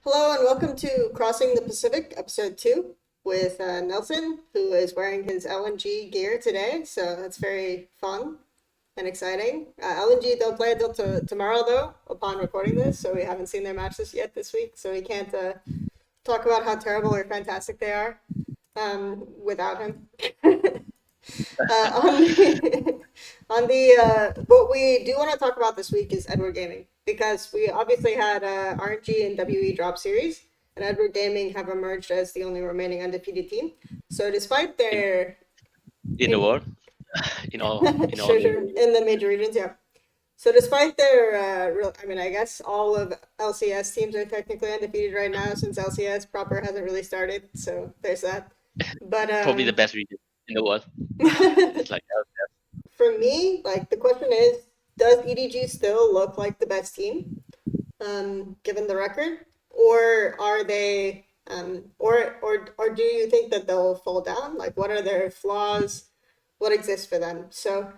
Hello and welcome to Crossing the Pacific, episode 2, with Nelson, who is wearing his LNG gear today. So that's very fun and exciting. LNG don't play until tomorrow, though, upon recording this. So we haven't seen their matches yet this week. So we can't talk about how terrible or fantastic they are without him. On the, what we do want to talk about this week is Edward Gaming because we obviously had RNG and WE drop series, and Edward Gaming have emerged as the only remaining undefeated team. So despite in their in the in world, in all sure, major sure, regions. in the major regions, yeah. So despite their I mean, I guess all of LCS teams are technically undefeated right now since LCS proper hasn't really started. So there's that. But Probably the best region in the world. It's like for me, like the question is, does EDG still look like the best team, given the record, or are they, or do you think that they'll fall down? Like, what are their flaws? What exists for them? So,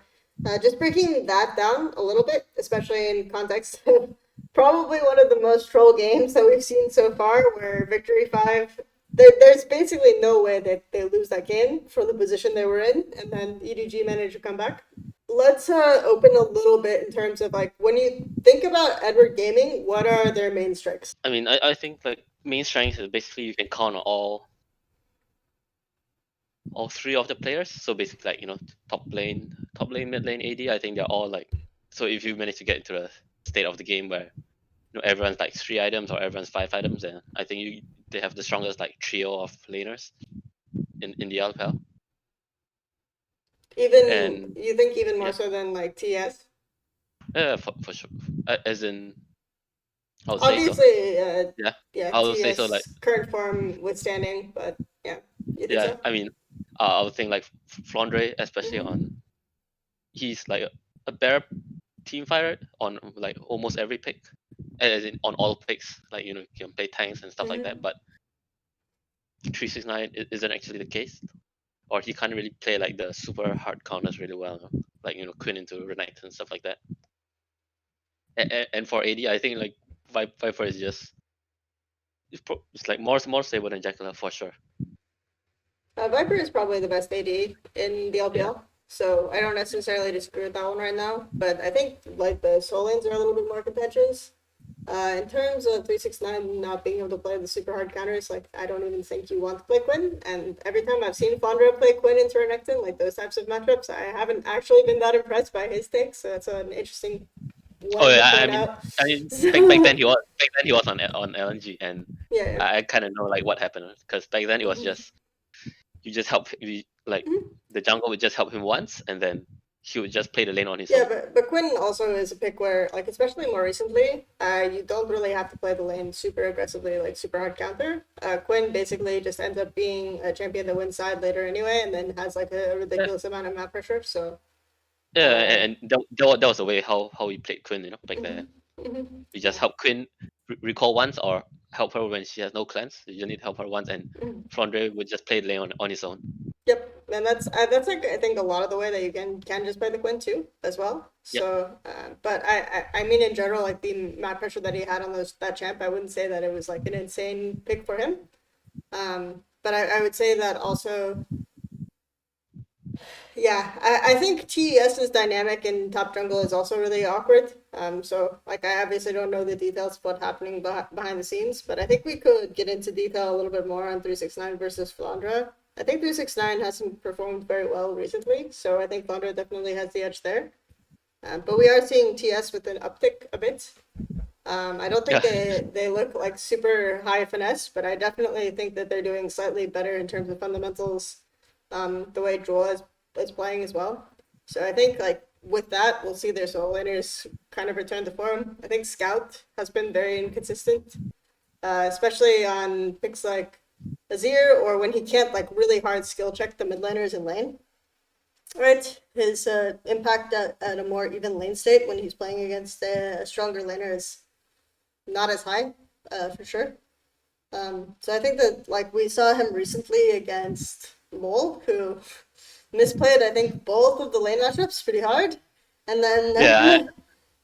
just breaking that down a little bit, especially in context of probably one of the most troll games that we've seen so far, where Victory 5 there's basically no way that they lose that game from the position they were in, and then EDG managed to come back. Let's open a little bit in terms of like when you think about Edward Gaming, what are their main strengths? I mean, I think like main strength is basically you can count on all three of the players. So basically, like top lane, mid lane, AD. I think they're all like. So if you manage to get into a state of the game where everyone's like 3 items or everyone's 5 items, then I think they have the strongest like trio of laners in the LPL. Even And you think even more yeah, so than like TS? for sure. As in, I would say so. Obviously, Yeah, yeah, I would say so. Like. TS current form withstanding, but yeah, you think Yeah, so? I mean, I would think like Flandre, especially Mm-hmm. on he's like a better team fighter on like almost every pick, as in on all picks. Like he can play tanks and stuff like that. Mm-hmm. But 369 isn't actually the case, or he can't really play like the super hard counters really well, like Quinn into Renekton and stuff like that. And for AD, I think like Viper is just it's like more stable than Jackal for sure. Viper is probably the best AD in the Yeah. LPL, so I don't necessarily disagree with that one right now. But I think like the Soul lanes are a little bit more contentious. In terms of 369 not being able to play the super hard counters, like I don't even think you want to play Quinn. And every time I've seen Fondra play Quinn into Renekton, like those types of matchups, I haven't actually been that impressed by his takes. So that's an interesting Oh one to yeah, I point mean, out. I mean, So back then he was on LNG, and yeah, I kind of know like what happened because back then it was yeah. just you just help like the jungle would just help him once, and then he would just play the lane on his Yeah, own. but Quinn also is a pick where, like, especially more recently, you don't really have to play the lane super aggressively, like super hard counter. Quinn basically just ends up being a champion that wins side later anyway, and then has like a Yeah, ridiculous amount of map pressure. So, yeah, uh, and that was the way how he played Quinn, back then. mhm, mhm, You just yeah. help Quinn recall once or help her when she has no cleanse. You just need to help her once, and Mhm. Flandre would just play the lane on his own. Yep, and that's like I think a lot of the way that you can just play the Quinn too as well. Yeah, So, but I mean in general, like the map pressure that he had on those that champ, I wouldn't say that it was like an insane pick for him. But I would say that also, yeah, I think TES's dynamic in top jungle is also really awkward. So like I obviously don't know the details of what's happening behind the scenes, but I think we could get into detail a little bit more on 369 versus Flandra. I think 369 hasn't performed very well recently, so I think Flandra definitely has the edge there. But we are seeing TS with an uptick a bit. I don't think yeah, they look like super high finesse, but I definitely think that they're doing slightly better in terms of fundamentals. The way Draw is playing as well. So I think like with that, we'll see their solo laners kind of return to form. I think Scout has been very inconsistent, especially on picks like Azir or when he can't like really hard skill check the mid laners in lane. Right, his impact at a more even lane state when he's playing against a stronger laner is not as high, for sure. So I think that like we saw him recently against Mole, who misplayed I think both of the lane matchups pretty hard, and yeah. then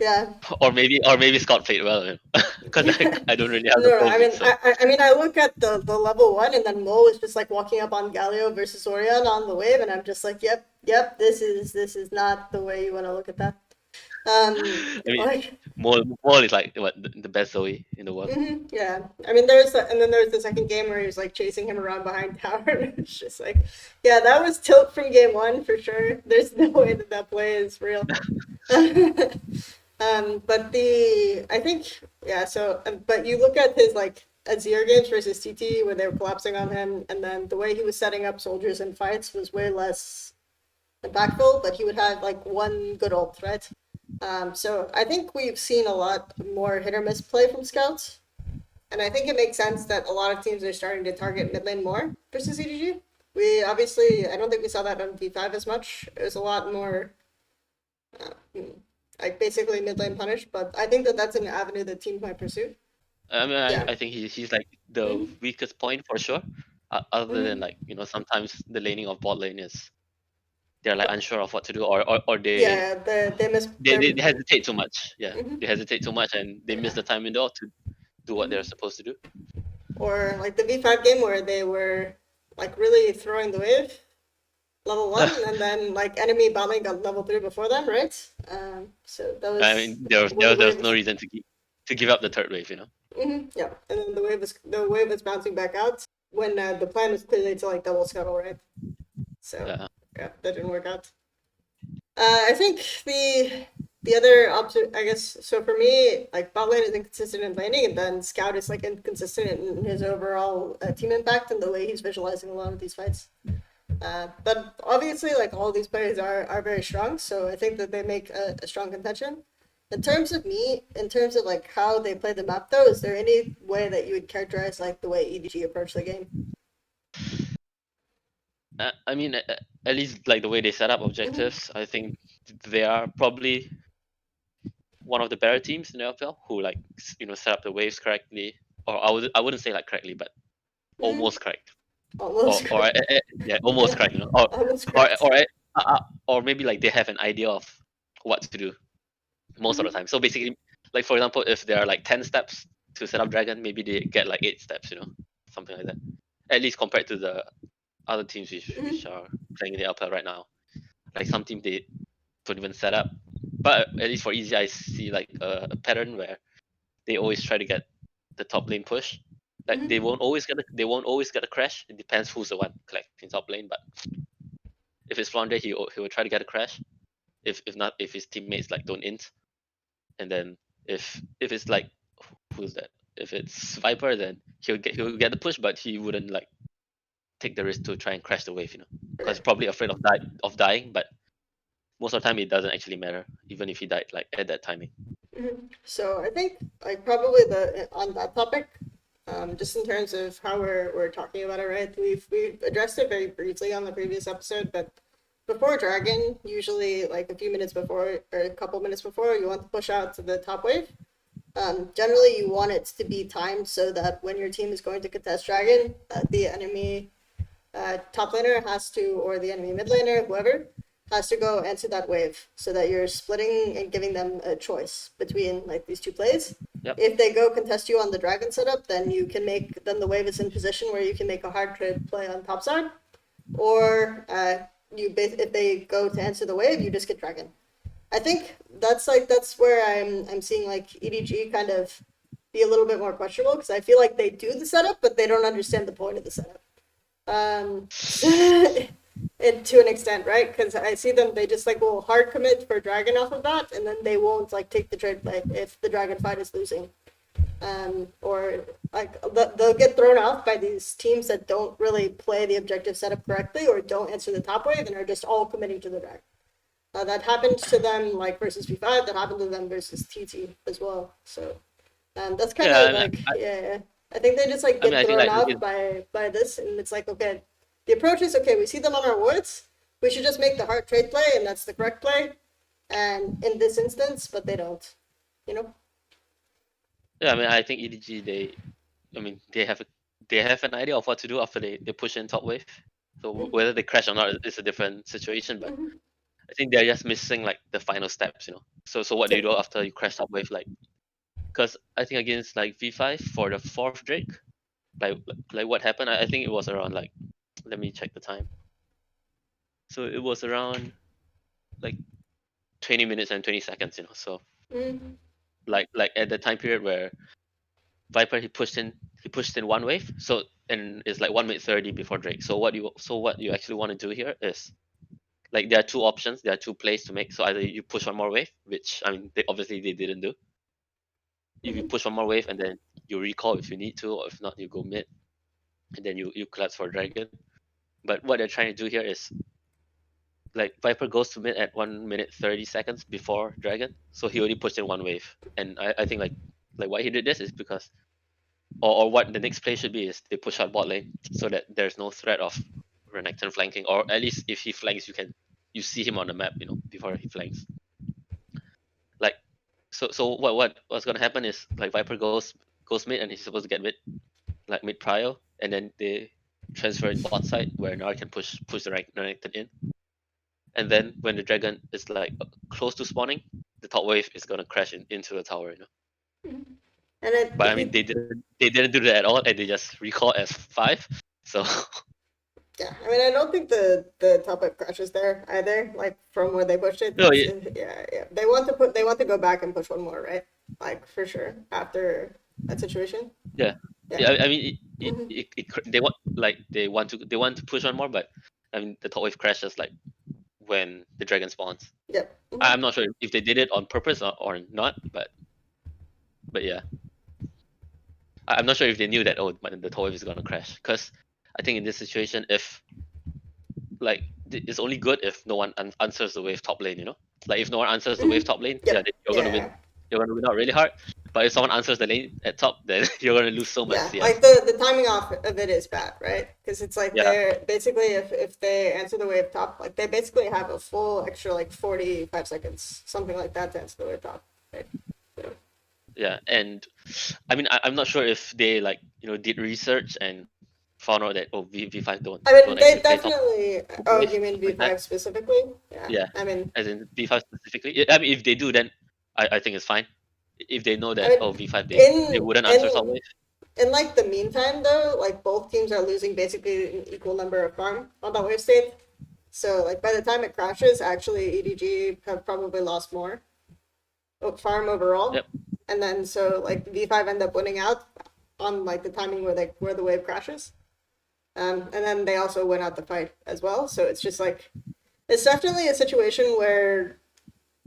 Yeah. Or maybe Scott played well, you know? Because I don't really have the No, full I mean, read. So I mean, I look at the level one, and then Mo is just like walking up on Galio versus Orion on the wave, and I'm just like, yep, this is not the way you want to look at that. I mean, Like, Maul is like what the best Zoe in the world. yeah. I mean, and then there's the second game where he was like chasing him around behind tower, and it's just like, yeah, that was tilt from game one for sure. There's no way that that play is real. But I think, yeah. So, but you look at his like Azir games versus TT where they were collapsing on him, and then the way he was setting up soldiers in fights was way less impactful. But he would have like one good ult, right? So I think we've seen a lot more hit or miss play from scouts, and I think it makes sense that a lot of teams are starting to target mid lane more versus EDG. We obviously, I don't think we saw that on D5 as much. It was a lot more uh, like basically mid lane punish, but I think that that's an avenue that teams might pursue. I mean, Yeah. I think he's like the Mm-hmm. weakest point for sure. Other than Mm-hmm. like sometimes the laning of bot lane is they're like unsure of what to do, or Yeah, they miss their. they hesitate too much. Yeah, Mm-hmm. they hesitate too much and they miss the time window to do what they're Mm-hmm. supposed to do. Or like the V5 game where they were like really throwing the wave level one, and then like enemy bot lane got level three before them, right? So that I was mean, when the there wave was no was. reason to give up the third wave. Yeah, and then the wave was bouncing back out when the plan was clearly to like double scuttle, right? So Yeah. yeah, that didn't work out. I think the other option, I guess, so for me, like bot lane is inconsistent in laning, and then Scout is like inconsistent in his overall team impact and the way he's visualizing a lot of these fights. But obviously, like all these players are very strong, so I think that they make a strong contention. In terms of like how they play the map, though, is there any way that you would characterize like the way EDG approach the game? I mean, at least like the way they set up Mm-hmm. objectives, I think they are probably one of the better teams in the LPL who like set up the waves correctly, or I wouldn't say like correctly, but Mm-hmm. almost correct, Almost correct. yeah, almost correct, Almost or correct. or or maybe like they have an idea of what to do most of the Mm-hmm. time. So basically, like for example, if there are like 10 steps to set up dragon, maybe they get like 8 steps, something like that. At least compared to the other teams which Mm-hmm. are playing in the LPL right now. Like some teams they don't even set up. But at least for EZ, I see like a pattern where they always try to get the top lane push. Like Mm-hmm. they won't always get a crash. It depends who's the one collecting top lane. But if it's Flounder, he will try to get a crash. If not, if his teammates like don't int, and then if it's like who's that? If it's Viper, then he'll get the push, but he wouldn't like take the risk to try and crash the wave, because Right. probably afraid of dying. But most of the time, it doesn't actually matter, even if he died like at that timing. So I think like probably the on that topic, just in terms of how we're talking about it, right? We've addressed it very briefly on the previous episode, but before Dragon, usually like a few minutes before or a couple minutes before, you want to push out to the top wave. Generally, you want it to be timed so that when your team is going to contest Dragon, the enemy top laner has to, or the enemy mid laner, whoever, has to go answer that wave so that you're splitting and giving them a choice between like these two plays. Yep. If they go contest you on the dragon setup, then then the wave is in position where you can make a hard trade play on top side, or if they go to answer the wave, you just get dragon. I think that's where I'm seeing like EDG kind of be a little bit more questionable because I feel like they do the setup, but they don't understand the point of the setup. And to an extent, right? Because I see them, they just like will hard commit for dragon off of that, and then they won't like take the trade play if the dragon fight is losing. Or like they'll get thrown off by these teams that don't really play the objective setup correctly or don't answer the top wave and are just all committing to the dragon. That happened to them like versus V5. That happened to them versus TT as well. So that's kind Yeah, of like yeah. I think they just like I mean, get I think thrown like off by this, and it's like okay, the approach is okay. We see them on our wards. We should just make the hard trade play, and that's the correct play. And in this instance, but they don't. You know. yeah, I mean, I think EDG I mean, they have an idea of what to do after they push in top wave. So Mm-hmm. whether they crash or not is a different situation. But Mm-hmm. I think they're just missing like the final steps, you know. So what do you do after you crash top wave? Like, because I think against like V5 for the fourth Drake, like like what happened? I think it was around like, let me check the time. So it was around like 20 minutes and 20 seconds, you know. So Mm. like at the time period where Viper he pushed in one wave. So and it's like 1 minute 30 before Drake. So what you actually want to do here is like there are two options, there are two plays to make. So either you push one more wave, which I mean they didn't do. If you push one more wave and then you recall if you need to, or if not you go mid, and then you collapse for Dragon. But what they're trying to do here is like Viper goes to mid at 1 minute 30 seconds before Dragon, so he only pushed in one wave. And I think like why he did this is because or what the next play should be is they push out bot lane so that there's no threat of Renekton flanking, or at least if he flanks you see him on the map, you know, before he flanks. Like so what's gonna happen is like Viper goes mid and he's supposed to get mid prio, and then they transfer it bot side where Nar can push the Renekton in. And then when the dragon is like close to spawning, the top wave is gonna crash into the tower, you know. And But I if mean you, they didn't do that at all, and they just recall as 5. So yeah, I mean, I don't think the top up crashes there either. Like from where they pushed it, no, yeah. They want to go back and push one more, right? Like for sure after that situation. yeah, Yeah. yeah. I mean, Hmm. they want to push on more, but I mean the top wave crashes like when the dragon spawns. Yep. Hmm. I'm not sure if they did it on purpose or not, but yeah, I'm not sure if they knew that the top wave is gonna crash. Because I think in this situation, if like it's only good if no one answers the wave top lane, you know. Like if no one answers the wave Hmm. top lane, yeah, Yep. then you're gonna win. Yeah. You're gonna win out really hard. But if someone answers the lane at top, then you're gonna lose so much Yeah, CS. like the timing off of it is bad, right? Because it's like Yeah, they're basically if they answer the wave top, like they basically have a full extra like 45 seconds, something like that, to answer the wave top, right? So, yeah. And I mean, I'm not sure if they like did research and found out that V5 I don't mean, actually they play top definitely. Oh, wave you mean stuff like that. V5 specifically? Yeah, Yeah, I mean, as in V5 specifically. Yeah, I mean, if they do, then I think it's fine. If they know I that mean, V5 they in wouldn't answer top in wave. in like the meantime though, like both teams are losing basically an equal number of farm on that wave state. So like by the time it crashes, actually EDG have probably lost more farm overall, Yep. and then so like V5 end up winning out on like the timing where the wave crashes, and then they also win out the fight as well. So it's just like it's definitely a situation where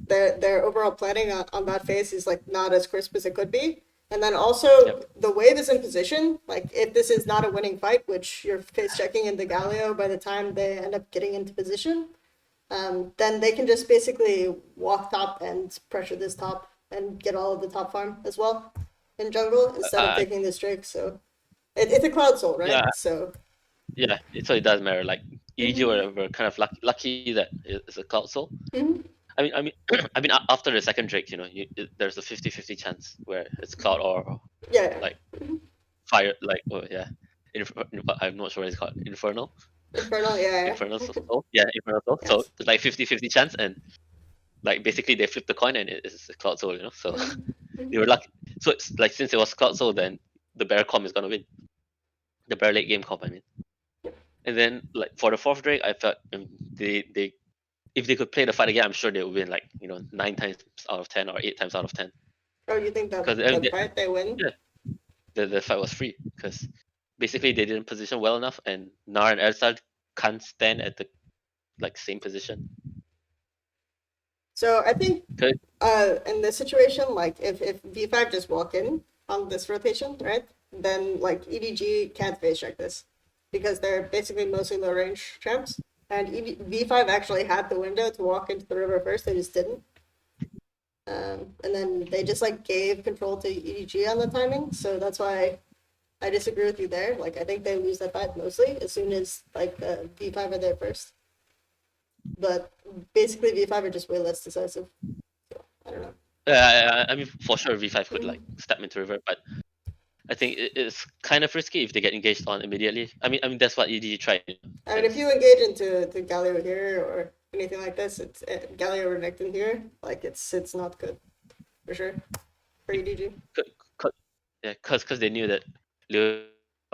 their overall planning on that phase is like not as crisp as it could be. And then Yep. also the wave is in position. Like if this is not a winning fight, which you're face checking into Galio by the time they end up getting into position, then they can just basically walk top and pressure this top and get all of the top farm as well in jungle instead of taking this Drake. So it's a Cloud Soul, right? Yeah, So yeah. So it doesn't matter. Like EG mm-hmm. were kind of lucky that it's a cloud soul. Mm-hmm. I mean, I mean, after the second Drake, there's a 50-50 chance where it's cloud or Yeah, like fire, like yeah. I'm not sure what it's called. Infernal, yeah, Infernal soul. Yeah, infernal soul. So yes. it's like 50-50 chance, and like basically they flip the coin and it's a cloud soul, So they were lucky. So it's like since it was cloud soul, then the bear comp is gonna win. The bear late game comp, I mean. And then like for the fourth Drake, I felt they if they could play the fight again, I'm sure they would win like 9 times out of 10 or 8 times out of 10. Oh, you think Because that the fight they win? yeah, the fight was free because basically they didn't position well enough, and Nar and Ersal can't stand at the like same position. So I think 'Cause- in this situation, like if V5 just walk in on this rotation, right? Then like EDG can't face check this because they're basically mostly low range champs. And V5 actually had the window to walk into the river first, they just didn't. And then they just like gave control to EDG on the timing, so that's why I disagree with you there. Like I think they lose that fight mostly as soon as like V5 are there first. But basically V5 are just way less decisive. So I don't know. I mean, for sure V5 could like step into river, but I think it's kind of risky if they get engaged on immediately. I mean that's what EDG tried. I mean, if you As engage into Galio here or anything like this, it's Galio Renekton here. Like it's not good for sure for EDG. Yeah, because they knew that Leona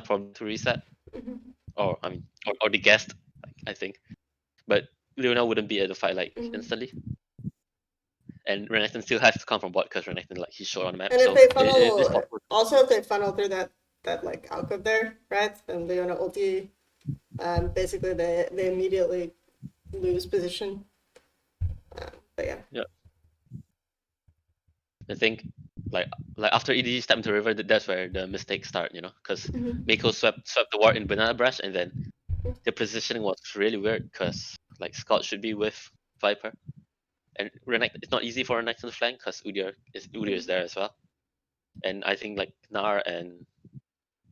probably to reset, Mm-hmm. or I mean, or they guessed, I think, but Leona wouldn't be able to fight like Mm-hmm. instantly, and Renekton still has to come from bot because Renekton like he's short on the map, And if so they it is funnel, possible. also if they funnel through that like alcove there, right? Then Leona ulti, basically they immediately lose position. But yeah. Yeah, I think like after EDG stepped into river, that's where the mistakes start, because Mm-hmm. Mako swept the ward in banana brush, and then the positioning was really weird because like Scott should be with Viper, and Renekton, it's not easy for Renekton to flank because Udyr is there as well, and I think like Gnar and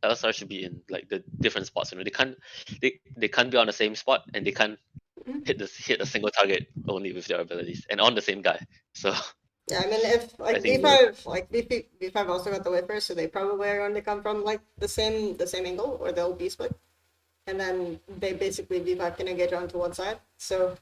LSR should be in like the different spots. They can't be on the same spot, and they can't Mm-hmm. hit a single target only with their abilities and on the same guy. So Yeah, I mean, if I like think V5, like V5 also got the way first, so they probably are going to come from like the same angle, or they'll be split, and then they basically V5 can engage onto one side. So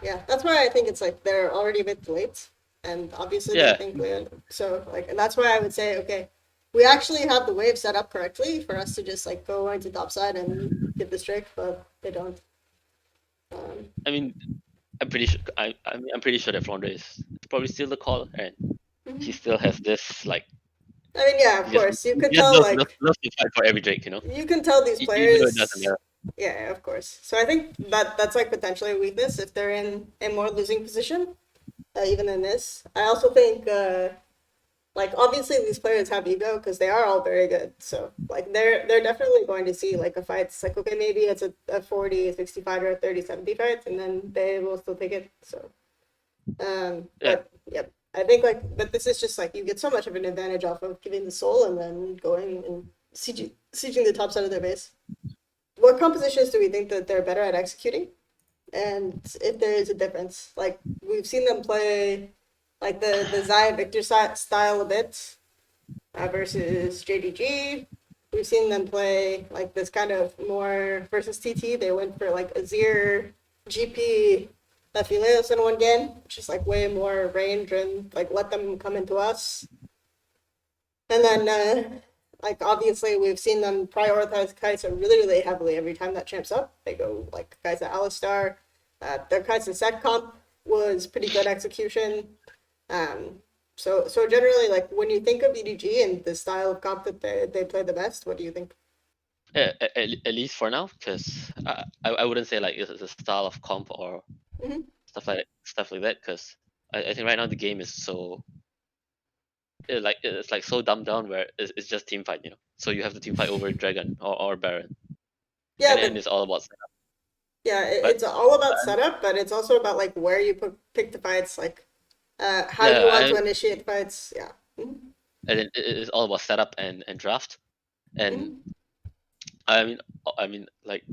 yeah, that's why I think it's like they're already a bit late, and obviously they yeah, think we're so like, and that's why I would say okay, we actually have the wave set up correctly for us to just like go into top side and get the streak, but they don't. Um, I mean I'm pretty sure I'm pretty sure that Flandre is probably still the call, and he mhm. still has this like I mean, yeah, of he just course, you could he just tell like loves to fight for every Drake, you can tell these even though it doesn't players. matter. Yeah, of course. So I think that's like potentially a weakness if they're in a more losing position, even in this. I also think like obviously these players have ego because they are all very good. So like they're definitely going to see like a fight. It's like okay, maybe it's a 40, 60 fight or a 30-70 fight, and then they will still take it. So Yeah, but yep. I think like but this is just like you get so much of an advantage off of giving the soul and then going and sieging the top side of their base. What compositions do we think that they're better at executing? And if there is a difference, like we've seen them play like the Zaya Victor style a bit versus JDG. We've seen them play like this kind of more versus TT. They went for like Azir, GP, Phileas in one game, which is like way more range and like let them come into us. And then like obviously we've seen them prioritize Kai'Sa really, really heavily every time that champs up. They go like Kai'Sa Alistar. Their Kai'Sa set comp was pretty good execution. Um, so generally, like when you think of EDG and the style of comp that they play the best, what do you think? at least for now, because I wouldn't say like it's a style of comp or Mm-hmm. stuff like that, because I think right now the game is so it's like so dumbed down where it's just team fight, so you have to team fight over Dragon or Baron, Yeah, and but it's all about setup. yeah, But it's all about setup, but it's also about like where you pick the fights, like how yeah, you want to initiate fights. Yeah. Mm-hmm. and it's all about setup and draft, and Mm-hmm. I mean like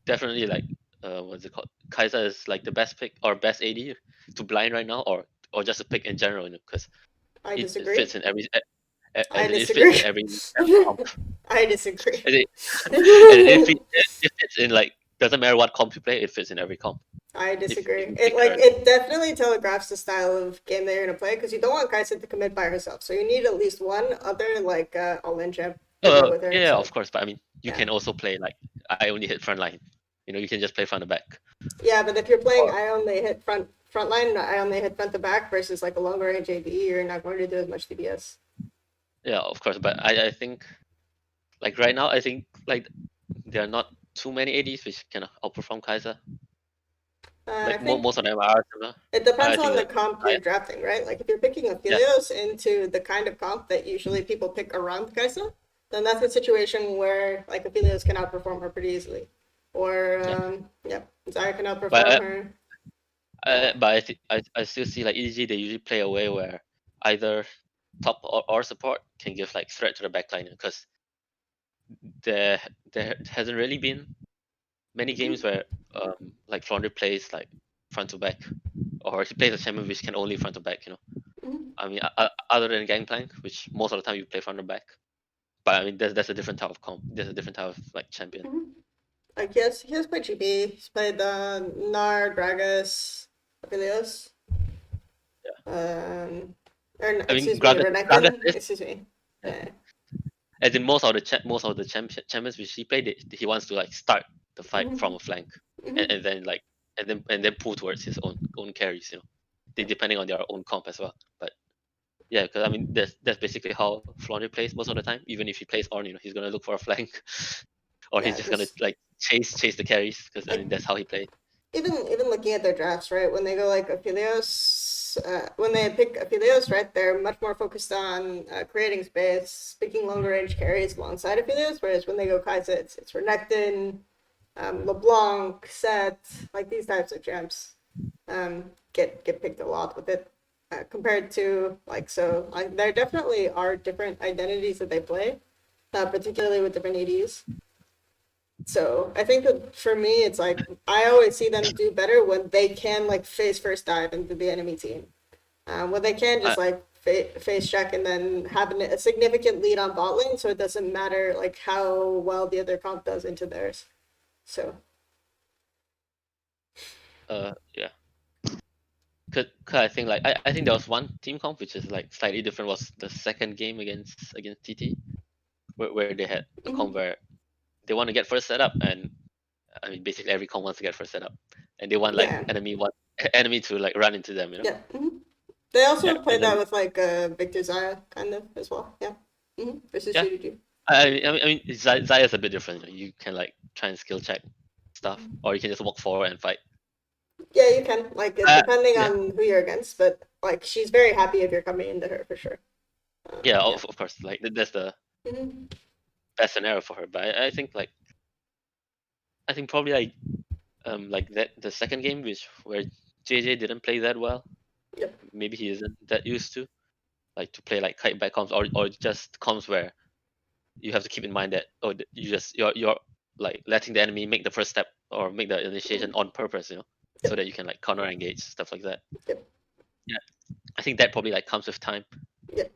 definitely like what's it called? Kaiser is like the best pick or best AD to blind right now, or just a pick in general, because I it disagree. fits in every I as in it fits disagree. in every comp. I disagree. And it fits in like doesn't matter what comp you play, it fits in every comp. I If disagree. you It pick like her, it definitely telegraphs the style of game that you're gonna play because you don't want Kai'Sa to commit by herself. So you need at least one other like all-in champ to go with her. yeah, So of course, but I mean you yeah, can also play like I only hit front line. You can just play front and back. yeah. But if you're playing, Or I only hit front line. I only hit front to back versus like a longer range AD. You're not going to do as much DPS. yeah, of course, but I think like right now I think like there are not too many ADs which can outperform Kaiser. I Like think most of them are similar. it depends I think on the like comp I, you're drafting, right? Like if you're picking a yeah, Philios into the kind of comp that usually people pick around Kai'Sa, then that's a situation where like a Philios can outperform her pretty easily. Or yeah. yeah, Zaya can But outperform her. but I still see like EDG they usually play a way where either top or support can give like threat to the backline, because there there hasn't really been many games where like Flounder plays like front to back, or he plays a champion which can only front to back. Mhm. I mean other than Gangplank, which most of the time you play front to back. But I mean that's a different type of comp. There's a different type of like champion. Mhm. Like he has played GP. He's played Nar, Gragas, Aphelios. Um, I mean, excuse me, Gragas Renekton. is, Excuse me. yeah. Yeah. As in most of the champions which he played, he wants to like start the fight from Hmm. a flank, and, Hmm. and then like and then pull towards his own carries. They depending on their own comp as well. But yeah, because I mean that's basically how Flaunty plays most of the time. Even if he plays Ornn, he's gonna look for a flank, or he's Yeah, just gonna just like chase the carries. Because I like mean that's how he plays. even looking at their drafts, right? When they go like Aphelios, when they pick Aphelios, right, they're much more focused on creating space, picking longer range carries alongside Aphelios. Whereas when they go Kai'Sa, it's Renekton, LeBlanc, Set, like these types of champs get picked a lot with it. Compared to like there definitely are different identities that they play, particularly with different ADs. So I think that for me, it's like I always see them do better when they can like face first dive into the enemy team. When they can I just like face check and then have a significant lead on bot lane, so it doesn't matter like how well the other comp does into theirs. So yeah. Cause I think like I think there was one team comp which is like slightly different, was the second game against TT, where they had a comp mhm. where they want to get first setup, and I mean basically every comp wants to get first setup, and they want like Yeah, enemy to like run into them. yeah. They Yeah, also played and that then with like Victor Zaya kind of as well. Yeah, versus yeah, GDG. I mean Zaya's a bit different. You can like try and skill check stuff, or you can just walk forward and fight. Yeah, you can like depending Yeah, on who you're against, but like she's very happy if you're coming into her for sure. yeah, Yeah. of course, like that's the Hmm. best scenario for her. But I think like I think probably like that the second game which where JJ didn't play that well. Yep. Maybe he isn't that used to like to play like kite back comms, or just comms where you have to keep in mind that you're like letting the enemy make the first step or make the initiation Hmm. on purpose, so Yep. that you can like counter engage stuff like that. Yep. Yeah, I think that probably like comes with time. Yep.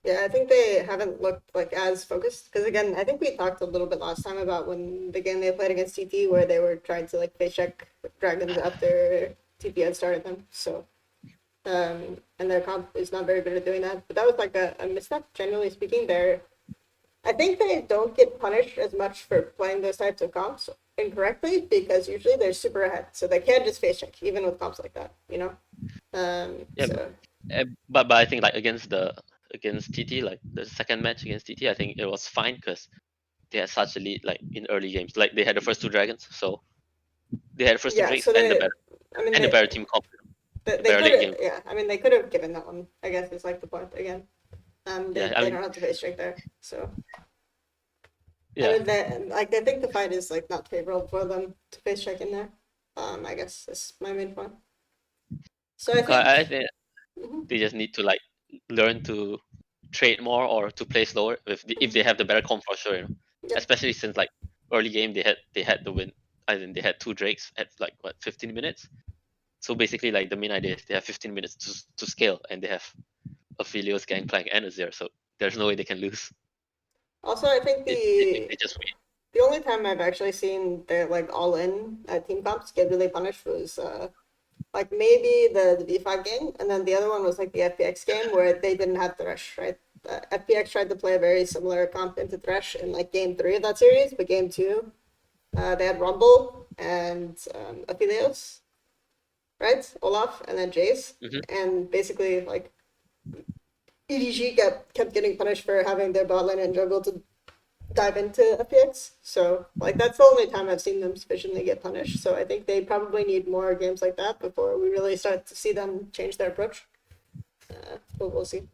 Yeah, I think they haven't looked like as focused because again, I think we talked a little bit last time about when the game they played against TT where they were trying to like face check dragons after TT had started them. So and their comp is not very good at doing that. But that was like a misstep. Generally speaking, I think they don't get punished as much for playing those types of comps incorrectly because usually they're super ahead, so they can't just face check even with comps like that. Yeah, So but I think like against TT, like the second match against TT, I think it was fine because they had such a lead like in early games. Like they had the first two dragons, so they had the first two yeah, drakes so and the they, better I mean and the better team comp, they, the they better could late have, game. yeah, I mean they could have given that one. I guess is like the point again. Yeah, I They mean, don't have to face check there, so I yeah, mean they like I think the fight is like not favorable for them to face check in there. I guess that's my main point. So I 'cause think. I think Mhm. they just need to like learn to trade more or to play slower if they have the better comp for sure. Yep. Especially since like early game they had the win. I think they had two drakes at like what 15 minutes. So basically, like the main idea is they have 15 minutes to scale, and they have Aphelios, Gangplank, and Azir. So there's no way they can lose Also, I think if they just wait. the only time I've actually seen the like all in team comps get really punished was like maybe the V5 game, and then the other one was like the FPX game where they didn't have Thresh, right? FPX tried to play a very similar comp into Thresh in like game three of that series, but game two, they had Rumble and Aphelios, right? Olaf and then Jace, Hmm. and basically like EDG kept getting punished for having their bot lane and jungle to dive into FPX. So like that's the only time I've seen them sufficiently get punished. So I think they probably need more games like that before we really start to see them change their approach. But we'll see.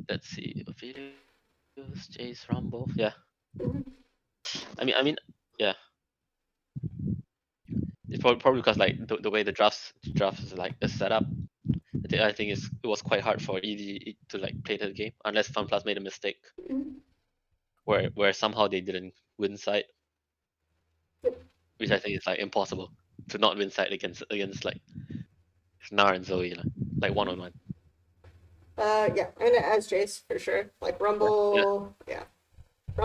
Let's see, Aphelios, Jace, Rumble. Yeah, Mhm. I mean, yeah. It's probably because like the way the draft is like is set up. I think it was quite hard for ED to like play the game unless FunPlus made a mistake Mhm. where somehow they didn't win side, Yep. which I think is like impossible to not win side against like Nar and Zoe like one on one. Yeah, I mean as Jace for sure. Like Yeah. Rumble, yeah.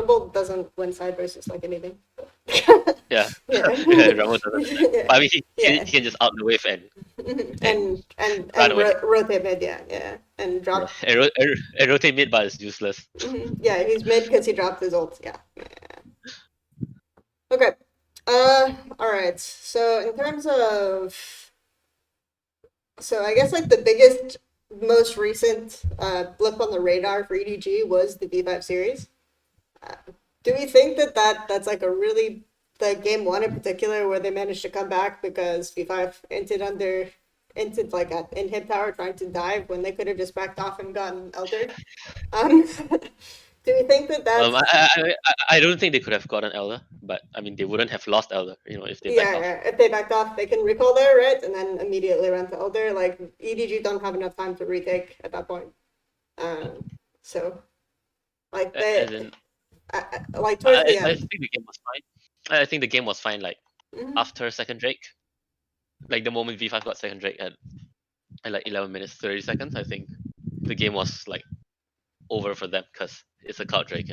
Rumble doesn't win side versus like anything. Yeah, Yeah. yeah, Ramos doesn't. Yeah. But I mean, Yeah. he can just out the wave and run And away. rotate mid, yeah, and Yeah, drop. and rotate mid, but it's useless. Yeah, he's mid because he dropped his ult. Yeah. Okay. All right. So in terms of, so I guess like the biggest, most recent blip on the radar for EDG was the V5 series. Uh, do we think that that's like a really the game one in particular where they managed to come back because V5 entered like at in hip tower trying to dive when they could have just backed off and gotten eldered? Do we think that Um, I, that's I I I don't think they could have gotten Elder, but I mean they wouldn't have lost Elder, if they backed yeah, off. yeah, if they backed off, they can recall there, right? And then immediately run to elder. Like EDG don't have enough time to retake at that point. So like As they in, like towards the I end. think the game was fine. I think the game was fine. Like Mm-hmm. after second Drake, like the moment V5 got second Drake at like 11 minutes 30 seconds, I think the game was like over for them because it's a cloud Drake.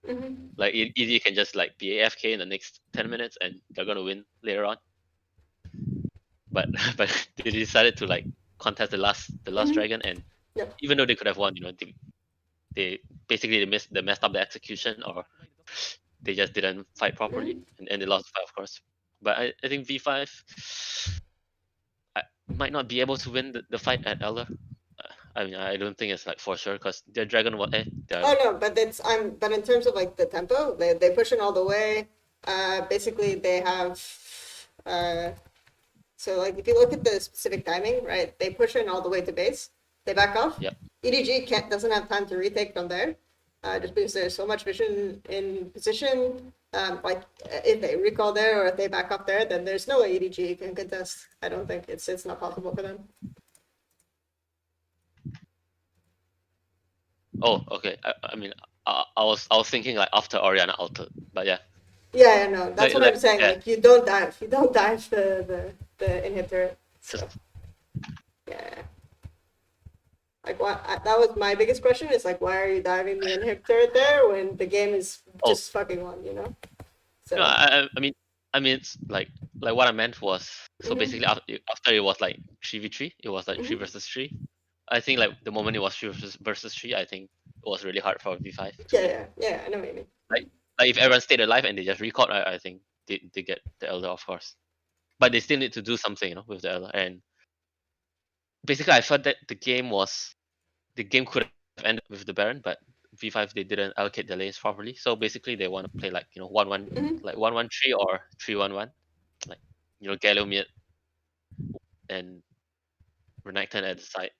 Mm-hmm. Like easy can just like be AFK in the next 10 minutes and they're gonna win later on. But but they decided to like contest the last Mm-hmm. dragon, and Yep. even though they could have won, they basically they messed up the execution, or they just didn't fight properly, Mm-hmm. and they lost the fight, of course. But I think V5 might not be able to win the fight at Elder. I mean, I don't think it's like for sure because their dragon was Oh no, but but in terms of like the tempo, they push it all the way. Basically they have uh so like if you look at the specific timing, right, they push in all the way to base, they back off. yeah. EDG can't doesn't have time to retake from there, just because there's so much vision in position. Like if they recall there or if they back up there, then there's no way EDG can contest. I don't think it's not possible for them. Oh, okay. I mean, I was thinking like after Oriana altered, but yeah, Yeah, no, that's what like I'm saying. yeah, Like you don't dive the inhibitor. So just yeah. Like what that was my biggest question is like why are you diving the inhibitor there when the game is oh just fucking won? no, So I mean it's like what I meant was, so mhm, basically after it was like 3v3, it was like three mhm. versus three. I think like the moment it was three versus three, I think it was really hard for V5 to win. Yeah, I know what you mean. Like like if everyone stayed alive and they just recalled, I think they get the Elder, of course. But they still need to do something, with the Elder. And basically, I felt that the game could have ended with the Baron, but V5 they didn't allocate the lanes properly. So basically, they want to play like 1-1, Hmm. like 1-1-3 or 3-1-1, like Galio mid and Renekton at the side,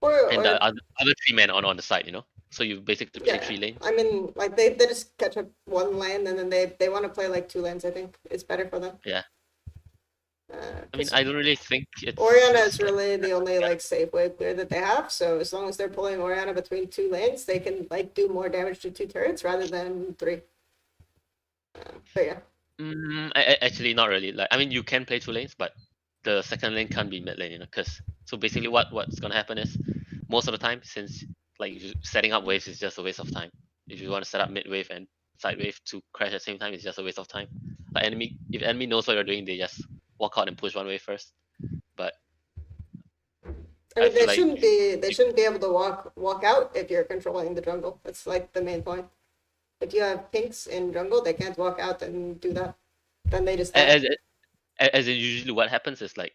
and Or the other three men on the side. So you basically play yeah, three lanes. I mean like they just catch up one lane and then they want to play like two lanes. I think it's better for them. Yeah, I mean, Because I don't really think Oriana is it's like really the only yeah. like safe wave clear that they have. So as long as they're pulling Oriana between two lanes, they can like do more damage to two turrets rather than three. But yeah. Actually, not really. Like, I mean, you can play two lanes, but the second lane can't be mid lane, Because so basically, what's gonna happen is most of the time, since like setting up waves is just a waste of time. If you want to set up mid wave and side wave to crash at the same time, it's just a waste of time. Like if enemy knows what you're doing, they just walk out and push one wave first. But I I mean, feel like they shouldn't be able to walk out if you're controlling the jungle. That's like the main point. If you have pinks in jungle, they can't walk out and do that. Then they just die. as as in usually what happens is like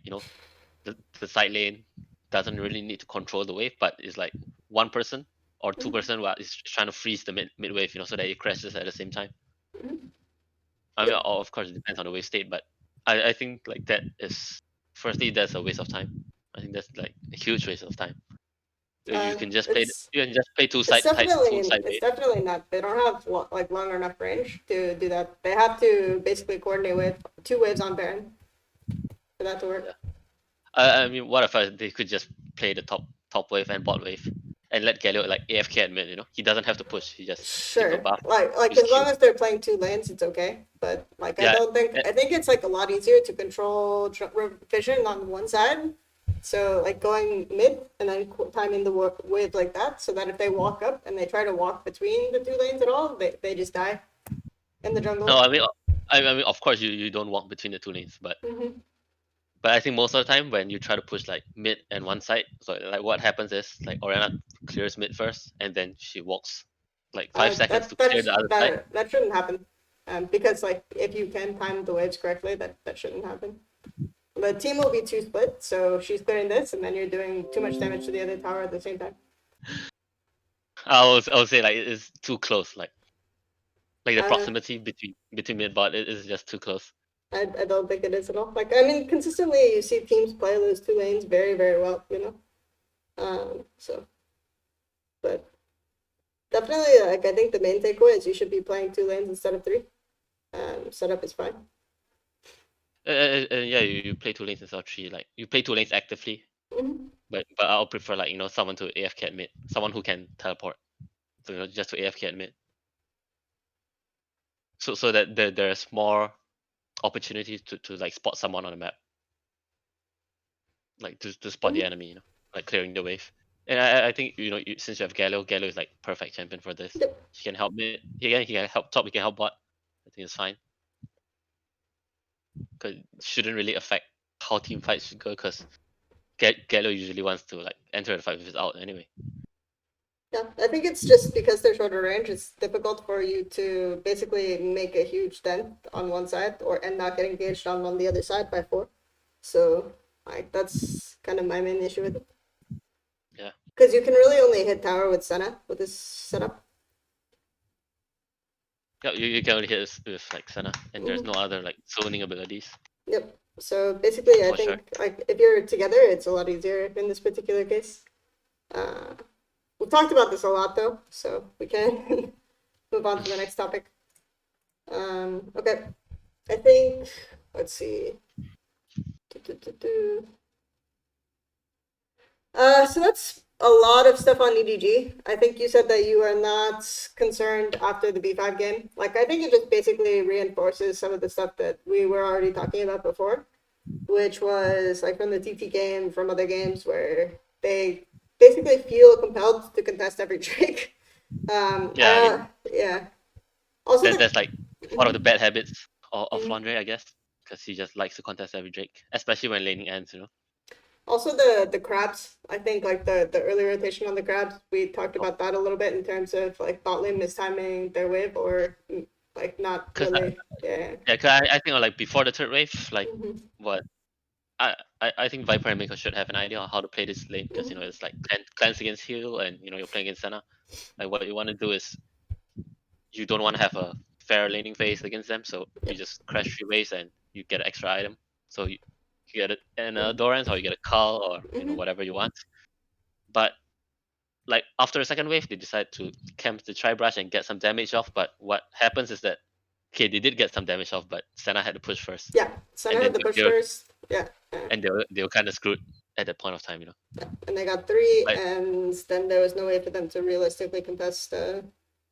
the side lane doesn't really need to control the wave, but it's like one person or Mhm, 2% who is trying to freeze the mid wave, so that it crashes at the same time. mhm. I mean, Yep. of course, it depends on the wave state, but I think like that is firstly that's a waste of time. I think that's like a huge waste of time. You Uh, can just play it's you can just play two side it's wave. definitely not. They don't have like long enough range to do that. They have to basically coordinate with two waves on Baron for that to Yeah. work. I mean, what if they could just play the top wave and bot wave and let Galio like AFK at mid, He doesn't have to push. He just take a Sure. buff, Like use as long Q. as they're playing two lanes, it's okay. But like Yeah. I think it's like a lot easier to control vision on one side. So like going mid and then timing the wave like that, so that if they walk up and they try to walk between the two lanes at all, they just die. in the No, jungle. I mean, of course, you don't walk between the two lanes, Hmm. but I think most of the time when you try to push like mid and one side, so like what happens is like Oriana clears mid first, and then she walks like 5 seconds to clear the other side. That shouldn't happen, because like if you can time the waves correctly, that shouldn't happen. The team will be two split, so she's clearing this, and then you're doing too much damage to the other tower at the same time. I would say like it's too close, like the Uh, proximity between mid bot is just too close. I don't think it is at all. Like I mean, consistently you see teams play those two lanes very very well, you know. So, but definitely, like I think the main takeaway is you should be playing two lanes instead of three. Setup is fine. Yeah, you play two lanes instead of three. Like you play two lanes actively, Mm-hmm. but I'll prefer like someone to AFK at mid, someone who can teleport, so just to AFK at mid, so that there's more opportunities to like spot someone on the map, like to spot the Mm-hmm. enemy, like clearing the wave. And I think since you have Gallo is like perfect champion for this. Yep. He can help mid, he can help top, he can help bot. I think it's fine because it shouldn't really affect how team fights should go because Gallo usually wants to like enter the fight with his ult anyway. Yeah, I think it's just because they're shorter range, it's difficult for you to basically make a huge dent on one side or and not get engaged on the other side by four. So like that's kind of my main issue with it. Yeah. Because you can really only hit tower with Senna with this setup. Yeah, you can only hit this with like Senna, and there's no Hmm. other like zoning abilities Yep. So basically, I for sure. think like if you're together, it's a lot easier in this particular case. Uh, we've talked about this a lot though, so we can move on to the next topic. Okay, I think let's see. Do. So that's a lot of stuff on EDG. I think you said that you are not concerned after the B5 game. Like, I think it just basically reinforces some of the stuff that we were already talking about before, which was like from the TT game, from other games where they basically feel compelled to contest every trick. Yeah, I mean Yeah. Also, that's like one of the mhm, bad habits of mhm. Laundry, I guess, because he just likes to contest every Drake, especially when laning ends. Also the crabs. I think like the early rotation on the crabs. We talked about that a little bit in terms of like bot lane mistiming their wave or like not Because really. Yeah. yeah, cause I think like before the third wave, like Hmm. what I think Viper and Miko should have an idea on how to play this lane because Hmm. it's like cleanse against heal and you're playing against Senna. Like what you want to do is you don't want to have a fair laning phase against them, so you Yep. just crash 3 waves and you get an extra item. So you get an Hmm. Dorans or you get a Carl or Hmm. whatever you want. But like after the second wave, they decide to camp the Tri-Brush and get some damage off. But what happens is that okay, they did get some damage off, but Senna had to push first, Yeah. Center and had then the push first. Yeah. Yeah. they were kind of screwed at that point of time. And they got three, Like and then there was no way for them to realistically contest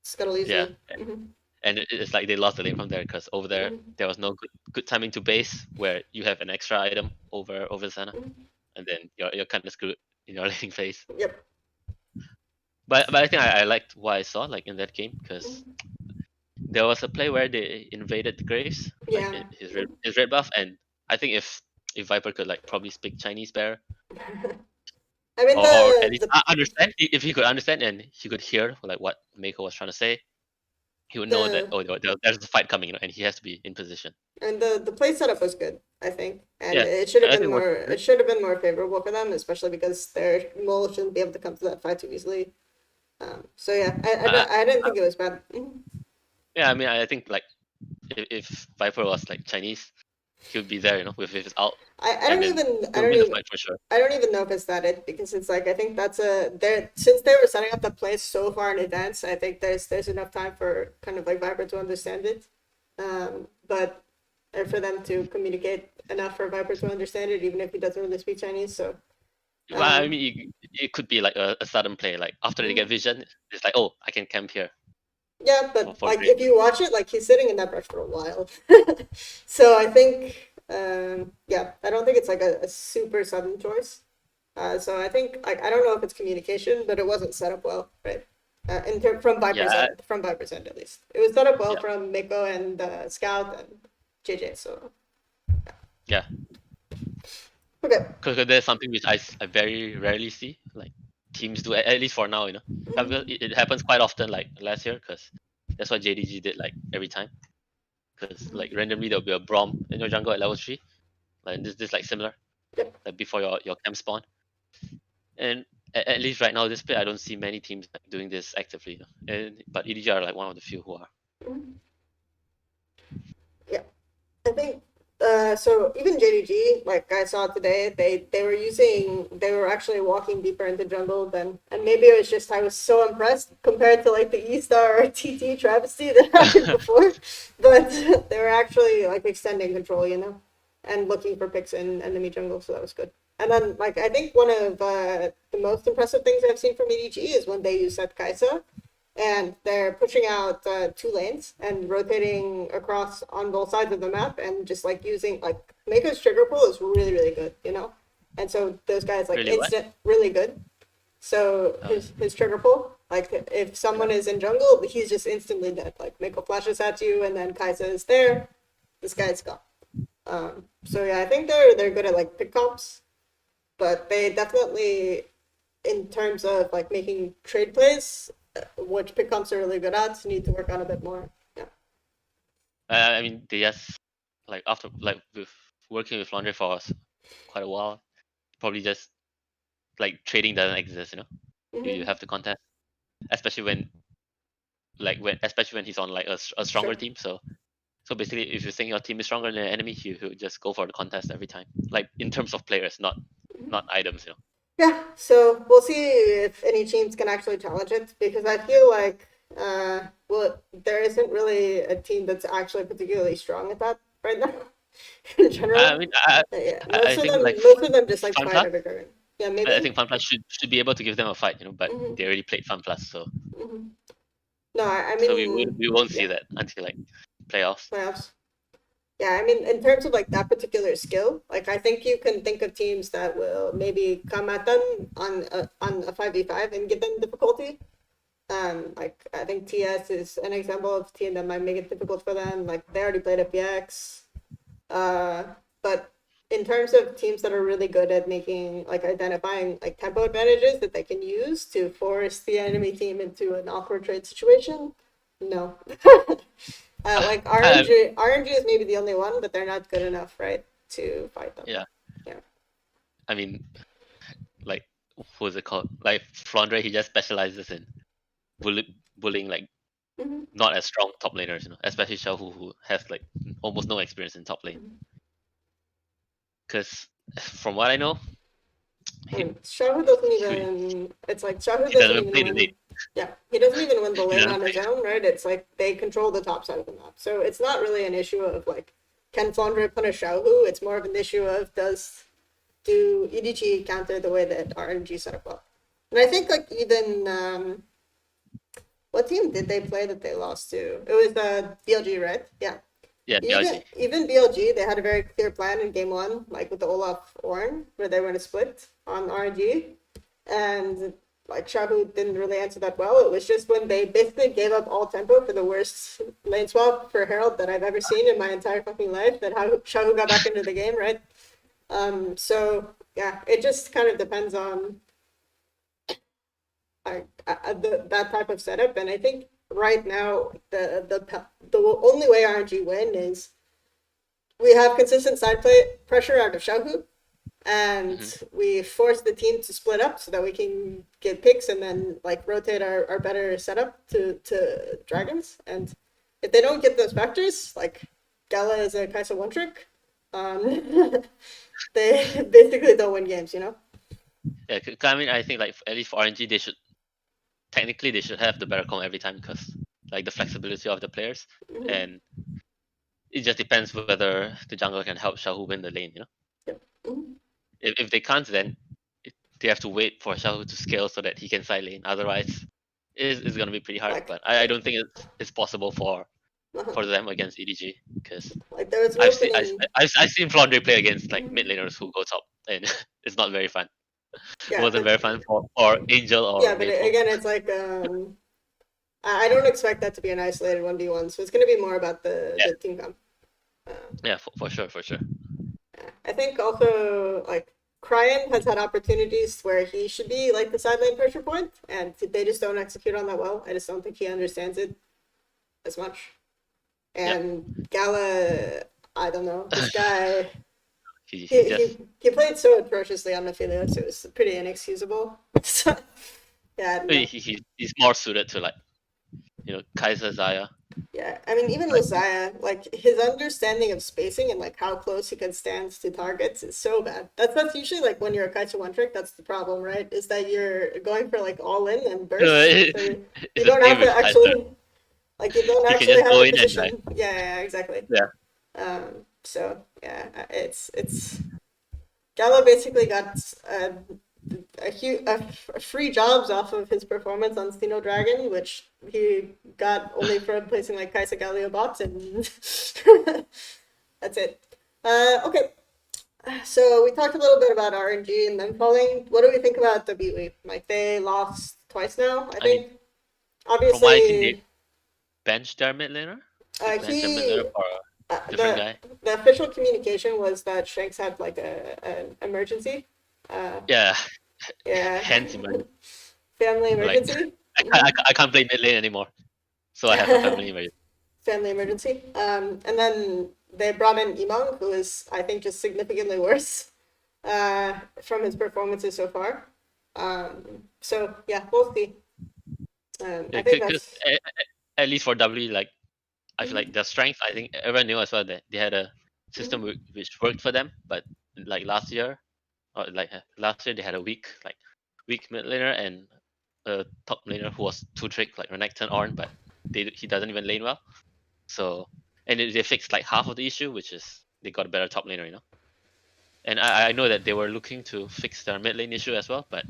Scuttle yeah, easily. Hmm. and it's like they lost the lane from there because over there was no good timing to base where you have an extra item over Senna, Hmm. and then you're kind of screwed in your laning phase. Yep. But I think I liked what I saw like in that game because Mhm. there was a play where they invaded Graves, like Yeah. his red buff, and I think if Viper could like probably speak Chinese better, I mean or at least the understand, if he could understand and he could hear like what Mako was trying to say, he would know that the there's a fight coming, and he has to be in position. and the play setup was good, I think, and Yeah, it should have I been think more. what It should have been more favorable for them, especially because their mole shouldn't be able to come to that fight too easily. So yeah, I, I didn't think it was bad. Mhm. yeah, I mean I think like if Viper was like Chinese, he would be there, with his ult, I and don't then even I he'll don't win the even fight for sure. I don't even know if it's that it because it's like I think that's a there since they were setting up the play so far in advance. I think there's enough time for kind of like Viper to understand it, but and for them to communicate enough for Viper to understand it, even if he doesn't really speak Chinese. So Well, I um, mean, it could be like a sudden play. Like after they get mm, vision, it's like, oh, I can camp here yeah, for but for like Drake. if you watch it, like he's sitting in that brush for a while. So I think, yeah, I don't think it's like a super sudden choice. So I think like I don't know if it's communication, but it wasn't set up well, right? from Yeah, Viper's end at least. It was set up well yeah, from Miko and Scout and JJ. So yeah. okay. Because there's something which I very rarely see, like teams do, at least for now, It happens quite often, like last year, because that's what JDG did, like every time. Because like randomly there'll be a Braum in your jungle at level 3, like this like similar, Yep. like before your camp spawn. And at least right now, this play, I don't see many teams like, doing this actively. But EDG are like one of the few who are. Yeah. I think so even JDG, like I saw today, they were actually walking deeper into jungle than, and maybe it was just I was so impressed compared to like the E-Star or TT travesty that happened before, but they were actually like extending control, and looking for picks in enemy jungle, so that was good. And then like I think one of the most impressive things I've seen from EDG is when they use that Kaisa and they're pushing out 2 lanes and rotating across on both sides of the map and just like using like Mako's trigger pull is really really good. And so those guys like Really, what? instant really good. So Uh, his trigger pull, like if someone is in jungle, he's just instantly dead. Like Mako flashes at you and then Kaisa is there, this guy's gone. So yeah, I think they're good at like pick comps, but they definitely in terms of like making trade plays, which pick comps are really good at, need to work on a bit more. Yeah. I mean, they just like after like with working with Laundry for quite a while, probably just like trading doesn't exist. You Mm-hmm. have to contest, especially when he's on like a Sure. stronger team. So basically, if you think your team is stronger than the enemy, you just go for the contest every time. Like in terms of players, not items. Yeah. So we'll see if any teams can actually challenge it because I feel like well there isn't really a team that's actually particularly strong at that right now in I general. mean, I Yeah. I Most I of think them like most of them just like fight FunPlus, every turn. Yeah. I Maybe. think FunPlus should be able to give them a fight. But Mm-hmm. they already played FunPlus, so Mm-hmm. No, I so we mean, won't see yeah, that until like playoffs. playoffs. Yeah, I mean, in terms of like that particular skill, like I think you can think of teams that will maybe come at them on a 5v5 and give them difficulty. Like I think TS is an example of a team that might make it difficult for them. Like they already played FBX. Uh, but in terms of teams that are really good at making like identifying like tempo advantages that they can use to force the enemy team into an awkward trade situation, no. Like Um, RNG is maybe the only one, but they're not good enough, right, to fight them. yeah, Yeah. I mean, like what's it called? Like Flandre, he just specializes in bullying like Mm-hmm. not as strong top laners, especially Xiao who has like almost no experience in top lane. Mm-hmm. Because from what I know, I he mean, Shahu doesn't he, even. It's like Shahu he doesn't doesn't even play the lane. win. Yeah, he doesn't even win the He lane doesn't on play. his own, right? It's like they control the top side of the map, so it's not really an issue of like can Flandre punish Shahu. It's more of an issue of do EDG counter the way that RNG set up well. And I think like even what team did they play that they lost to? It was BLG, right? Yeah. Yeah, Even BLG. even BLG, they had a very clear plan in game one, like with the Olaf Orn, where they were gonna split on RNG, and like Shahu didn't really answer that well. It was just when they basically gave up all tempo for the worst lane swap for Herald that I've ever seen in my entire fucking life. That how Shahu got back into the game, right? So yeah, it just kind of depends on that type of setup, and I think right now the only way RNG win is we have consistent side play pressure out of Xiaohu, and Hmm. we force the team to split up so that we can get picks and then like rotate our better setup to dragons. And if they don't get those factors, like Gala is a Kaiser one trick, they basically don't win games. Yeah, I mean, I think like at least for RNG, they should have the better comp every time because like the flexibility of the players, Mm-hmm. and it just depends whether the jungle can help Xiaohu win the lane. Yep. Mm-hmm. If they can't, then they have to wait for Xiaohu to scale so that he can side lane. Otherwise, it's gonna be pretty hard. Like, But I don't think it's possible uh-huh. for them against EDG because Like there was an I've seen I've, opening. I've I've seen Flandre play against like mid Mhm. laners who go top, and it's not very fun. It Yeah, wasn't but very fun for Angel yeah, or but Maple. again, it's like I don't expect that to be an isolated 1v1, so it's going to be more about Yeah, the team comp. Uh, yeah, for sure, for sure. I think also like Cryan has had opportunities where he should be like the sideline pressure point, and they just don't execute on that well. I just don't think he understands it as much. Yep. And Gala, I don't know, this guy. He He, just he, he played so atrociously on midfield, so it was pretty inexcusable. So, yeah, I don't know. he's more suited to like Kaiser Zaya. Yeah, I mean, even Like Lozaya, like his understanding of spacing and like how close he can stand to targets is so bad. That's usually like when you're a Kaiser one trick, that's the problem, right? Is that you're going for like all in and burst, it, so you it's the don't same have to with Kaiser. actually like you don't He can actually just have go a in and like position. Yeah, yeah, yeah, exactly. yeah. So yeah, it's Gallo basically got free jobs off of his performance on Steno Dragon, which he got only for placing like Kaisa Galio bots, and that's it. Okay, so we talked a little bit about RNG and them falling. What do we think about WE? Like they lost twice now, I I mean, think. from what I seen, they Obviously, benched their mid laner. They benched their mid laner he for a different the guy. official communication was that Shanks had like a an emergency. Uh, Yeah, yeah, hence emergency. family Like emergency. I can't play mid lane anymore, so I have a family emergency. Family emergency. And then they brought in Emong, who is, I think, just significantly worse from his performances so far. So yeah, we'll see. I Yeah, think because that's. at least for W, like I feel like Mhm, their strength. I think everyone knew as well that they had a system mhm. which worked for them. But like last year, or like last year, they had a weak mid laner and a top laner who was too trick like Renekton Ornn, but he doesn't even lane well. So and they fixed like half of the issue, which is they got a better top laner, And I know that they were looking to fix their mid lane issue as well, but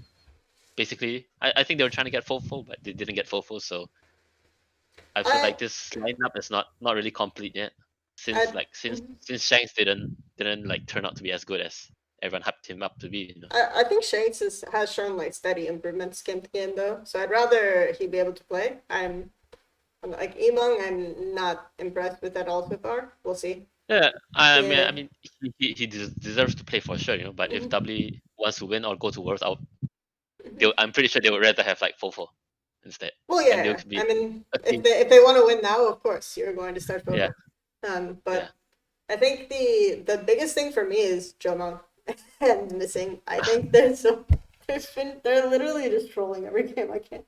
basically I think they were trying to get full, but they didn't get full. So I feel I, like this lineup is not really complete yet, since I, like since mhm. since Shanks didn't like turn out to be as good as everyone hyped him up to be. I think Shanks has shown like steady improvements game to game though, so I'd rather he be able to play. I'm like Emong, I'm not impressed with at all so far. We'll see. Yeah, I mean, Yeah. I mean, he deserves to play for sure, But if Mhm, W wants to win or go to Worlds, mhm. I'm pretty sure they would rather have like Fofo instead, Well, and they'll yeah. be I mean, a team. if they want to win now, of course you're going to start Yeah, Bobo. yeah. But I think the biggest thing for me is Jomon and missing. I think they're literally just trolling every game. I can't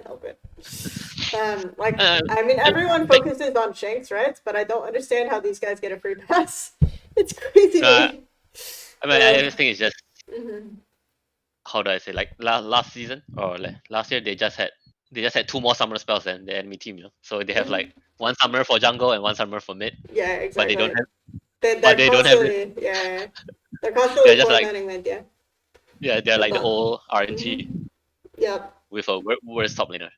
help it. Like Uh, I mean, I everyone think focuses on Shanks, right? But I don't understand how these guys get a free pass. It's crazy to uh, me. I mean, Uh, I think it's just mhm. how do I say like last season or like last year they just had two more summoner spells than the enemy team, So they have like Mhm. one summoner for jungle and one summoner for mid, Yeah, but they don't exactly. have but They're they don't have it. constantly yeah, they're constantly They're just four like manning mid. Yeah, yeah, they're it's like the not. old RNG Mhm. Yeah, with a worse top laner.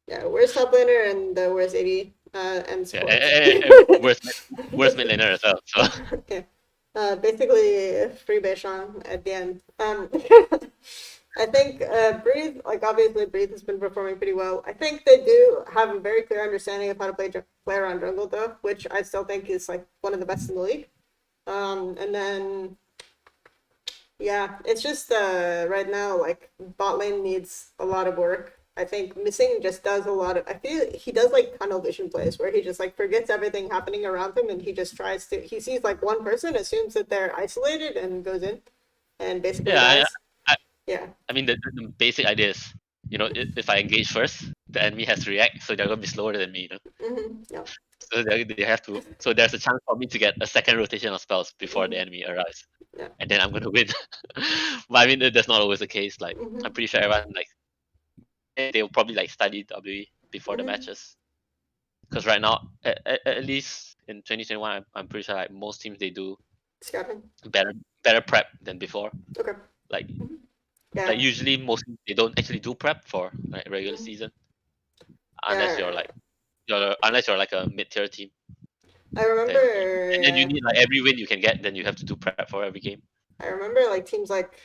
yeah. Where's top laner and where's AD and Yeah, support? and worse mid laner as well. So Yeah. Basically, free Beishan at the end. I think Breathe, like obviously Breathe has been performing pretty well. I think they do have a very clear understanding of how to play around jungle though, which I still think is like one of the best in the league. And then yeah, it's just right now like bot lane needs a lot of work. I think missing just does a lot of. I feel he does like tunnel vision plays where he just like forgets everything happening around him and he just tries to. He sees like one person, assumes that they're isolated, and goes in and basically yeah, dies. I, Yeah. I mean the basic idea is if I engage first, the enemy has to react, so they're gonna be slower than me. Yeah. So they have to. So there's a chance for me to get a second rotation of spells before the Hmm. enemy arrives, Yeah. and then I'm gonna win. But I mean, that's not always the case. Like I'm Hmm. pretty sure everyone like they'll probably like study W before the Hmm. matches. Because right now, at least in 2021, I'm pretty sure like most teams they do Scouting. better better prep than before. Okay. Like Hmm. like Yeah. usually most teams, they don't actually do prep for like regular Hmm. season unless you're Yeah. like unless you're like a mid tier team. I Then remember. and then you Yeah. need like every win you can get. Then you have to do prep for every game. I remember like teams like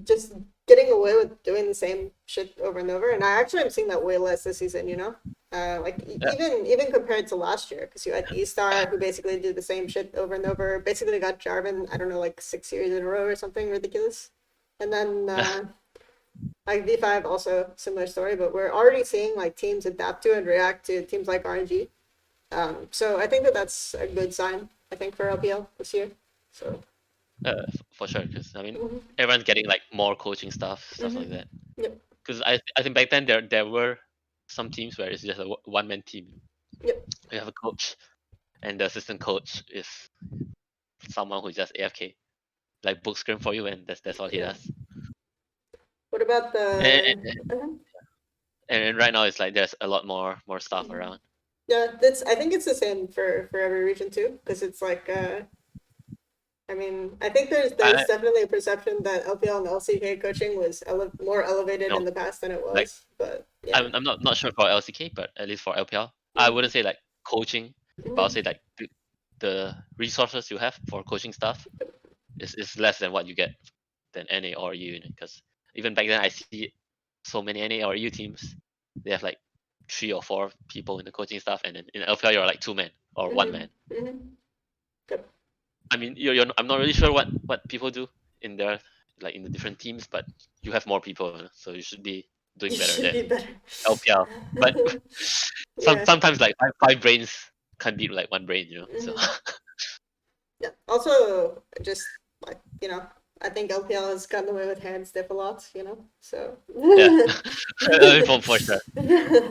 just getting away with doing the same shit over and over. And I actually am seeing that way less this season, you know? Like Yeah. even compared to last year, because you had E-Star who basically did the same shit over and over, basically got Jarvan, I don't know, like 6 years in a row or something ridiculous. And then like V5 also similar story, but we're already seeing like teams adapt to and react to teams like RNG. So I think that that's a good sign, I think, for LPL this year. So For sure, because I mean, mhm, everyone's getting like more coaching stuff like mhm, that. yep, Because I think back then there were some teams where it's just a one man team. yep, You have a coach, and the assistant coach is someone who just AFK, like book scrim for you, and that's all he yeah. does. What about And, the? and right now it's like there's a lot more stuff around. Yeah, that's. I think it's the same for every region too, because it's like. I mean, I think there's I definitely a perception that LPL and LCK coaching was more elevated no in the past than it like was, but yeah. I'm not sure for LCK, but at least for LPL, I Mm-hmm. wouldn't say like coaching, but I'll say like the resources you have for coaching stuff is less than what you get than NA or EU, because even back then I see so many NA or EU teams, they have like 3 or 4 people in the coaching staff, and then in LPL you're like 2 men or 1 man. Mm-hmm. Mm-hmm. Yep. I mean, I'm not really sure what people do in their like in the different teams, but you have more people, so you should be You doing better should be than better. LPL. But Yeah. sometimes like five brains can't beat like one brain, So Mm-hmm. Yeah. Also, just like, I think LPL has gotten away with hand stiff a lot, so. yeah, for sure.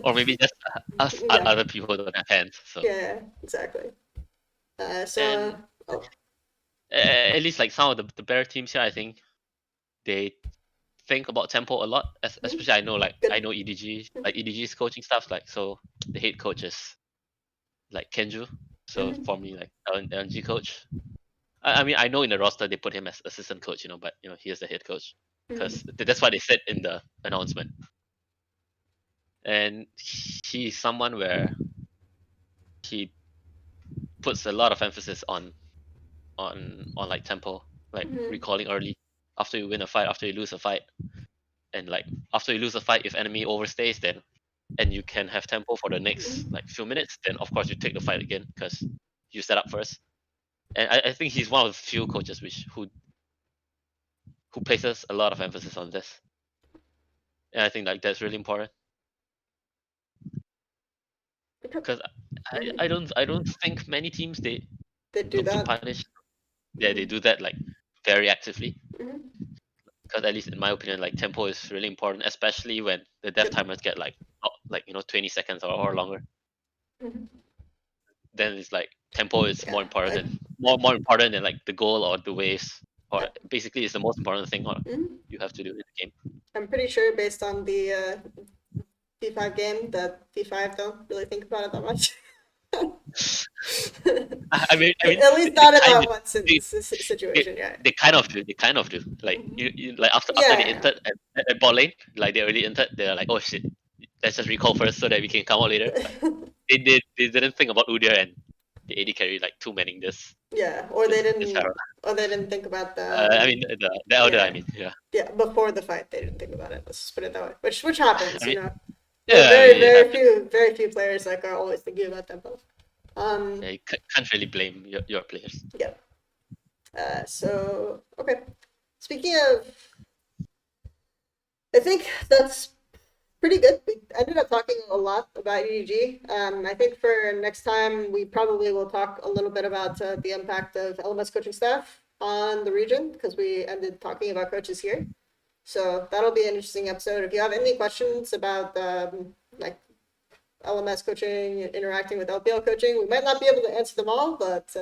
Or maybe just us Yeah. other people don't have hands. So Yeah, exactly. and Oh, at least like some of the better teams here, I think they think about tempo a lot. mhm, Especially I good. know EDG, like EDG's coaching stuff. Like, so the head coach is like Kenju. So Mm-hmm. for me, like LNG coach. I mean, I know in the roster they put him as assistant coach, but he is the head coach because Mm-hmm. that's what they said in the announcement. And he's someone where he puts a lot of emphasis on like tempo, like Mm-hmm. recalling early after you win a fight, after you lose a fight, and like after you lose a fight, if enemy overstays, then and you can have tempo for the next Mm-hmm. like few minutes, then of course you take the fight again because you set up first. And I think he's one of the few coaches who places a lot of emphasis on this, and I think like that's really important because Mm-hmm. I don't think many teams they They do look to that. punish. Yeah, they Mm-hmm. do that like very actively Mm-hmm. because at least in my opinion, like tempo is really important, especially when the death Yep. timers get like not, like 20 seconds or longer. Mm-hmm. Then it's like tempo is Yeah. more important than like the goal or the waves, or I, basically it's the most important thing or mhm. you have to do in the game. I'm pretty sure based on the P5 game that P5 don't really think about it that much. I mean, At least they not in kind that of one they, they, situation, yeah. they kind of do. They kind of do. Like Mhm. like after they Yeah. entered at bot lane, like they already entered. They're like, oh shit, let's just recall first so that we can come out later. But they didn't think about Udyr and the AD carry like two manning Yeah, or they this Pharaoh. didn't, think about I mean the elder. I yeah, mean yeah. yeah, before the fight they didn't think about it. Let's just put it that way. Which happens, I mean There are yeah. I mean, it happens. very few players like are always thinking about tempo. Yeah, Um, you can't really blame your players. yeah. So okay. Speaking of, I think that's pretty good. We ended up talking a lot about EDG. I think for next time, we probably will talk a little bit about the impact of LMS coaching staff on the region because we ended talking about coaches here. So that'll be an interesting episode. If you have any questions about like LMS coaching, interacting with LPL coaching, we might not be able to answer them all, but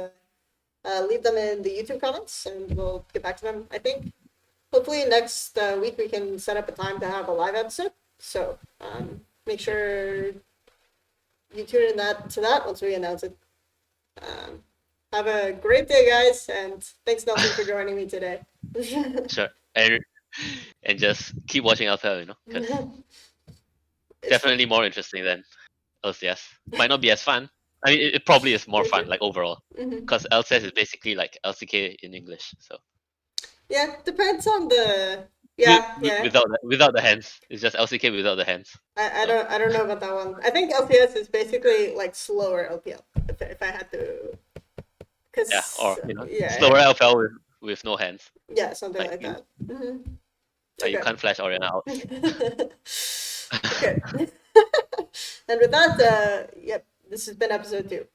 leave them in the YouTube comments and we'll get back to them, I think. Hopefully next week we can set up a time to have a live episode. So make sure you tune in to that once we announce it. Um, have a great day, guys, and thanks, Nelson, for joining me today. Sure. And just keep watching Alpha, because It's fun. definitely more interesting than LCS. Might not be as fun. I mean, it probably is more Very true. fun, like overall, Mm-hmm. because LCS is basically like LCK in English. So Yeah, depends on the Yeah. Without the hands. It's just LCK without the hands. So I don't know about that one. I think LCS is basically like slower LPL. If I had to, yeah, because or yeah, slower LFL with no hands. yeah, something Like like you that. Hmm. you Okay. can't flash Oriana out. Okay. And with that, yep, this has been episode 2.